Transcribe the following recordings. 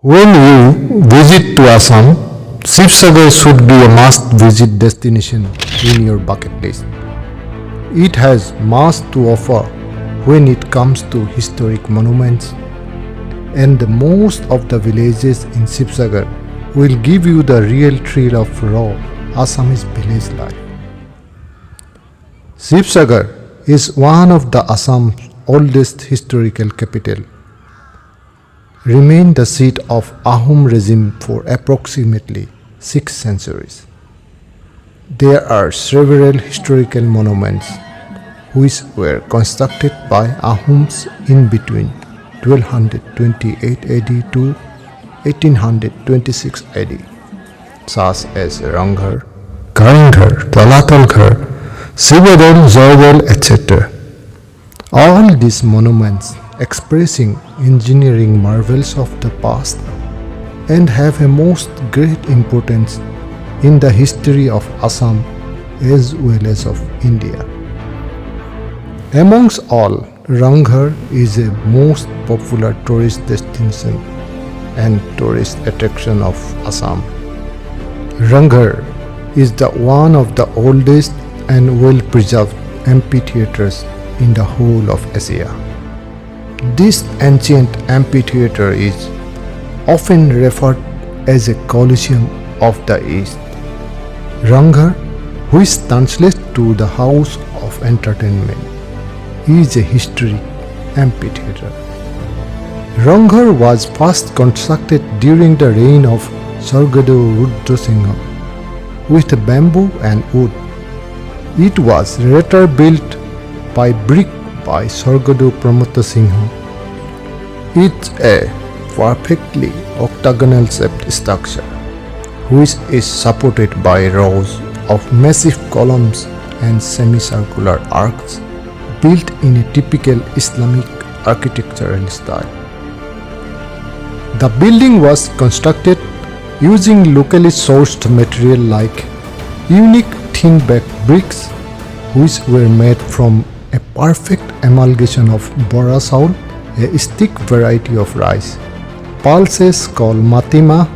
When you visit to Assam, Shivsagar should be a must-visit destination in your bucket list. It has much to offer when it comes to historic monuments, and the most of the villages in Shivsagar will give you the real thrill of raw Assamese village life. Shivsagar is one of the Assam's oldest historical capital, remained the seat of Ahom regime for approximately 6 centuries. There are several historical monuments which were constructed by Ahoms in between 1228 AD to 1826 AD, such as Ranghar, Karanghar, Talatalghar, Sivadal, Zorbal, etc. All these monuments expressing engineering marvels of the past and have a most great importance in the history of Assam as well as of India. Amongst all, Ranghar is a most popular tourist destination and tourist attraction of Assam. Ranghar is the one of the oldest and well-preserved amphitheatres in the whole of Asia. This ancient amphitheatre is often referred as a Colosseum of the East. Ranghar, which translates to the House of Entertainment, is a historic amphitheatre. Ranghar was first constructed during the reign of Swargadaw Rudrasingha with bamboo and wood. It was later built by brick by Swargadaw Pramata Singha. It's a perfectly octagonal shaped structure which is supported by rows of massive columns and semicircular arcs built in a typical Islamic architectural style. The building was constructed using locally sourced material like unique thin backed bricks which were made from a perfect amalgamation of bora saul, a stick variety of rice, pulses called matima,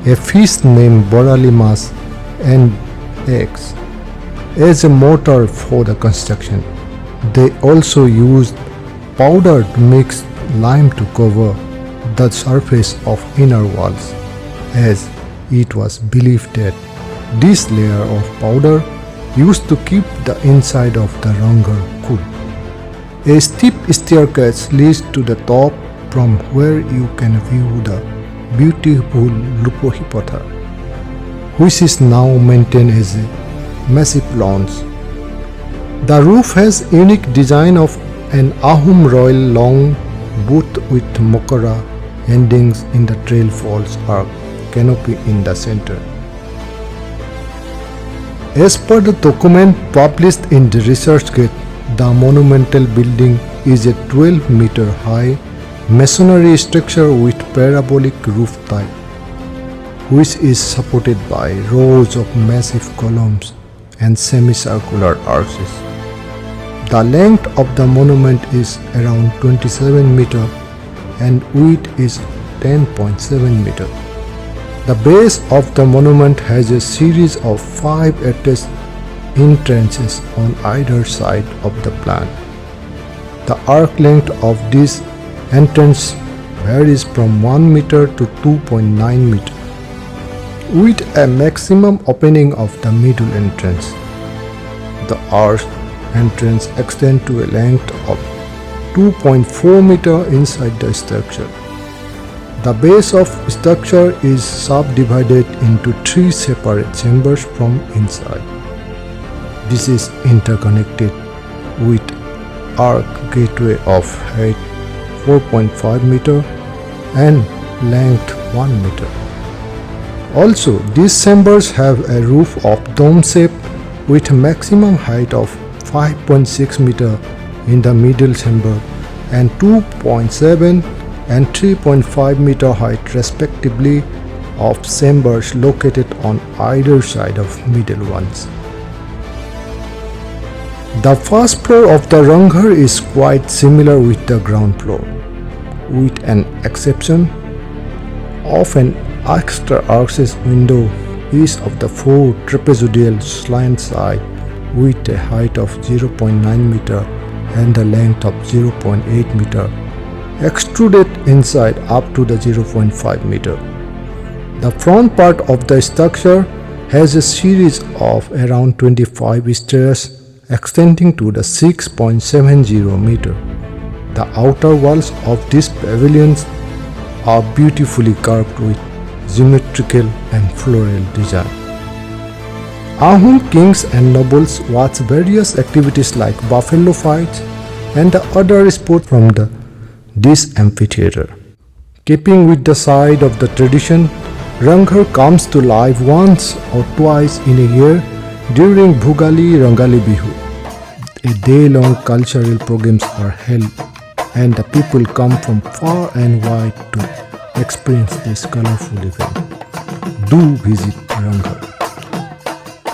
a fish named borali mas, and eggs as a mortar for the construction. They also used powdered mixed lime to cover the surface of inner walls, as it was believed that this layer of powder used to keep the inside of the Ranghar cool. A steep staircase leads to the top from where you can view the beautiful Lupohi Pathar, which is now maintained as a massive launch. The roof has unique design of an Ahom royal long booth with mokara endings in the trail falls arc canopy in the center. As per the document published in the ResearchGate, the monumental building is a 12-meter high masonry structure with parabolic roof type, which is supported by rows of massive columns and semicircular arches. The length of the monument is around 27 meters and width is 10.7 meters. The base of the monument has a series of 5 attached entrances on either side of the plan. The arc length of this entrance varies from 1 meter to 2.9 meters, with a maximum opening of the middle entrance. The arched entrance extends to a length of 2.4 meters inside the structure. The base of structure is subdivided into 3 separate chambers from inside. This is interconnected with arch gateway of height 4.5 meter and length 1 meter. Also, these chambers have a roof of dome shape with maximum height of 5.6 meter in the middle chamber and 2.7 and 3.5 meter height respectively of chambers located on either side of middle ones. The first floor of the Ranghar is quite similar with the ground floor, with an exception of an extra access window each of the four trapezoidal slant sides with a height of 0.9 meter and a length of 0.8 meter, extruded inside up to the 0.5 meter. The front part of the structure has a series of around 25 stairs extending to the 6.70 meter. The outer walls of these pavilions are beautifully carved with geometrical and floral design. Ahom kings and nobles watch various activities like buffalo fights and the other sports from this amphitheater. Keeping with the side of the tradition, Rangghar comes to life once or twice in a year during Bhugali Rangali Bihu. A day-long cultural programs are held and the people come from far and wide to experience this colorful event. Do visit Rangghar.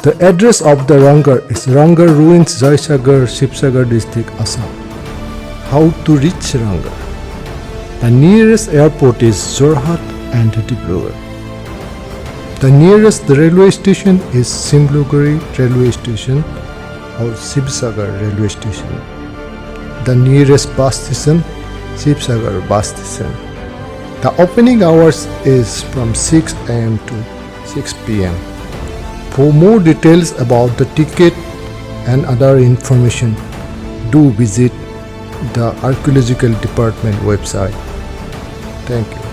The address of the Rangghar is Rangghar Ruins, Jaisagar, Shivsagar district, Assam. How to reach Rangghar? The nearest airport is Jorhat and Dibrugarh. The nearest railway station is Simliguri railway station or Shivsagar railway station. The nearest bus station, Shivsagar bus station. The opening hours is from 6 am to 6 pm. For more details about the ticket and other information, do visit the Archaeological Department website. Thank you.